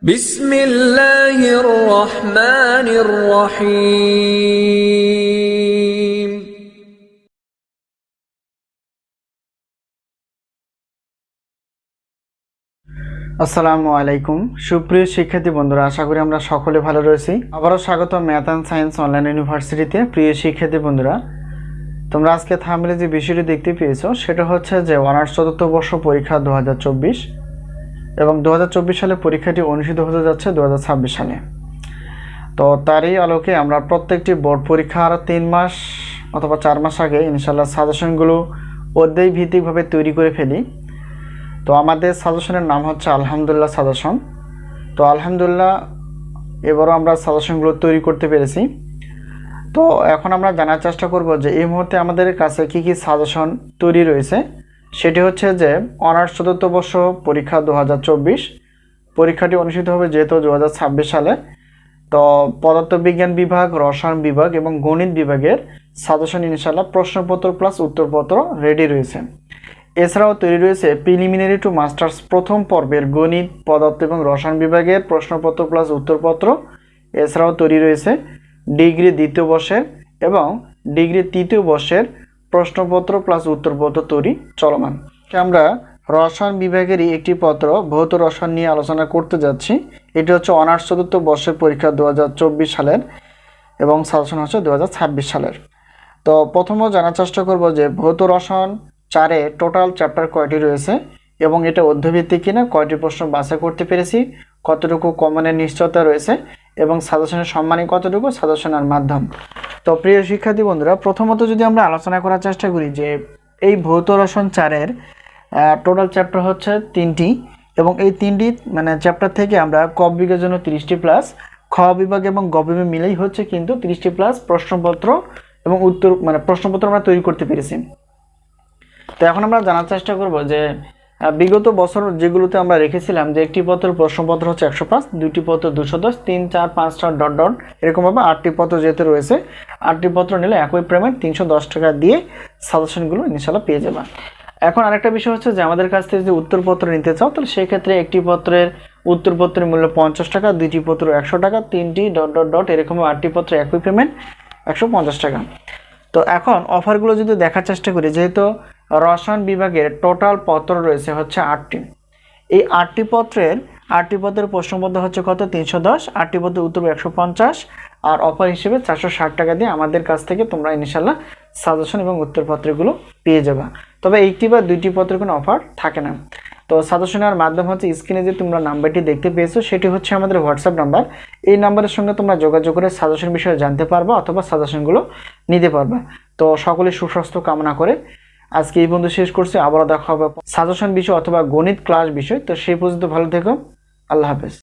بسم الله الرحمن الرحيم আসসালামু আলাইকুম সুপ্রিয় শিক্ষার্থী বন্ধুরা, আশা করি আমরা সকলে ভালো রয়েছি। আবারও স্বাগত ম্যাথ অ্যান্ড সায়েন্স অনলাইন ইউনিভার্সিটিতে। প্রিয় শিক্ষার্থী বন্ধুরা, তোমরা আজকে থাম্বনেলে যে বিষয়টি দেখতে পেয়েছো সেটা হচ্ছে যে অনার্স চতুর্থ বর্ষ পরীক্ষা 2024 এবং 2024 সালে পরীক্ষাটি অনুষ্ঠিত হতে যাচ্ছে 2026 সালে। তো তারই আলোকে আমরা প্রত্যেকটি বোর্ড পরীক্ষার 3 মাস অথবা 4 মাস আগে ইনশাআল্লাহ সাজেশনগুলো অধ্যায় ভিত্তিকভাবে তৈরি করে ফেলি। তো আমাদের সাজেশনের নাম হচ্ছে আলহামদুলিল্লাহ সাজেশন। তো আলহামদুলিল্লাহ এবারও আমরা সাজেশনগুলো তৈরি করতে পেরেছি। তো এখন আমরা জানার চেষ্টা করব যে এই মুহূর্তে আমাদের কাছে কি কি সাজেশন তৈরি রয়েছে। সেটি হচ্ছে যে অনার্স চতুর্থ বর্ষ পরীক্ষা 2024 পরীক্ষাটি অনুষ্ঠিত হবে যেহেতু 2026 সালে। তো পদার্থবিজ্ঞান বিভাগ, রসায়ন বিভাগ এবং গণিত বিভাগের সাজেশন ইনশাআল্লাহ প্রশ্নপত্র প্লাস উত্তরপত্র রেডি রয়েছে। এছাড়াও তৈরি রয়েছে প্রিলিমিনারি টু মাস্টার্স প্রথম পর্বের গণিত, পদার্থ এবং রসায়ন বিভাগের প্রশ্নপত্র প্লাস উত্তরপত্র। এছাড়াও তৈরি রয়েছে ডিগ্রি দ্বিতীয় বর্ষের এবং ডিগ্রি তৃতীয় বর্ষের প্রশ্নপত্র প্লাস উত্তরপত্র তৈরি চলমান। আমরা রসায়ন বিভাগেরই একটি পত্র ভৌত রসায়ন নিয়ে আলোচনা করতে যাচ্ছি। এটি হচ্ছে অনার্স চতুর্থ বর্ষের পরীক্ষা 2024 সালের এবং সাজেশন হচ্ছে 2026 সালের। তো প্রথমে জানার চেষ্টা করব যে ভৌত রসায়ন 4-এ টোটাল চ্যাপ্টার কয়টি রয়েছে এবং এটা অধ্যভিত্তিক কিনা, কয়টি প্রশ্ন বাছাই করতে পেরেছি, কতটুকু কমনের নিশ্চয়তা রয়েছে এবং সাজেশনের সম্মানী কতটুকু, সাজেশনের মাধ্যম। তো প্রিয় শিক্ষার্থী বন্ধুরা, প্রথমত যদি আমরা আলোচনা করার চেষ্টা করি যে এই ভৌত রসায়ন 4-এর টোটাল চ্যাপ্টার হচ্ছে 3টি এবং এই 3টি চ্যাপ্টার থেকে আমরা ক বিভাগের জন্য 30টি প্লাস, খ বিভাগ এবং গ বিভাগ মিলেই হচ্ছে কিন্তু 30টি প্লাস প্রশ্নপত্র এবং উত্তর প্রশ্নপত্র আমরা তৈরি করতে পেরেছি। তো এখন আমরা জানার চেষ্টা করব যে বিগত বছর যেগুলোতে আমরা রেখেছিলাম যে একটি পত্রের প্রশ্নপত্র হচ্ছে 105, দুইটি পত্র 210, 3, 4, 5 স্টার ডট ডট এরকমভাবে 8টি পত্র যেহেতু রয়েছে, 8টি পত্র নিলে একই পেমেন্ট 310 টাকা দিয়ে সাজেশনগুলো ইনশাআল্লাহ পেয়ে যাবে। এখন আরেকটা বিষয় হচ্ছে যে আমাদের কাছ থেকে যদি উত্তরপত্র নিতে চাও তাহলে সেই ক্ষেত্রে একটি পত্রের উত্তরপত্রের মূল্য 50 টাকা, দুইটি পত্র 100 টাকা, 3টি ডট ডট ডট এরকম 8টি পত্র একই পেমেন্ট 150 টাকা। তো এখন অফারগুলো যদি দেখার চেষ্টা করি, যেহেতু রসায়ন বিভাগের টোটাল পত্র রয়েছে হচ্ছে 8টি, এই 8টি পত্রের প্রশ্নপত্র হচ্ছে কত, 310, 8টি পত্রের উত্তর 150 আর অফার হিসেবে 460 টাকা দিয়ে আমাদের কাছ থেকে তোমরা ইনশাআল্লাহ সাজেশন এবং উত্তরপত্রগুলো পেয়ে যাবে। তবে একটি বা দুইটি পত্রের কোনো অফার থাকে না। তো সাজেশনের মাধ্যম হচ্ছে স্ক্রিনে যে তোমরা নাম্বারটি দেখতে পেয়েছো সেটি হচ্ছে আমাদের হোয়াটসঅ্যাপ নাম্বার। এই নাম্বারের সঙ্গে তোমরা যোগাযোগ করে সাজেশন বিষয়ে জানতে পারবা অথবা সাজেশনগুলো নিতে পারবা। তো সকলে সুস্বাস্থ্য কামনা করে আজকে এই পর্যন্ত শেষ করছি। আবারও দেখা হবে সাজেশন বিষয় অথবা গণিত ক্লাস বিষয়। তো সেই পর্যন্ত ভালো থেকো, আল্লাহ হাফেজ।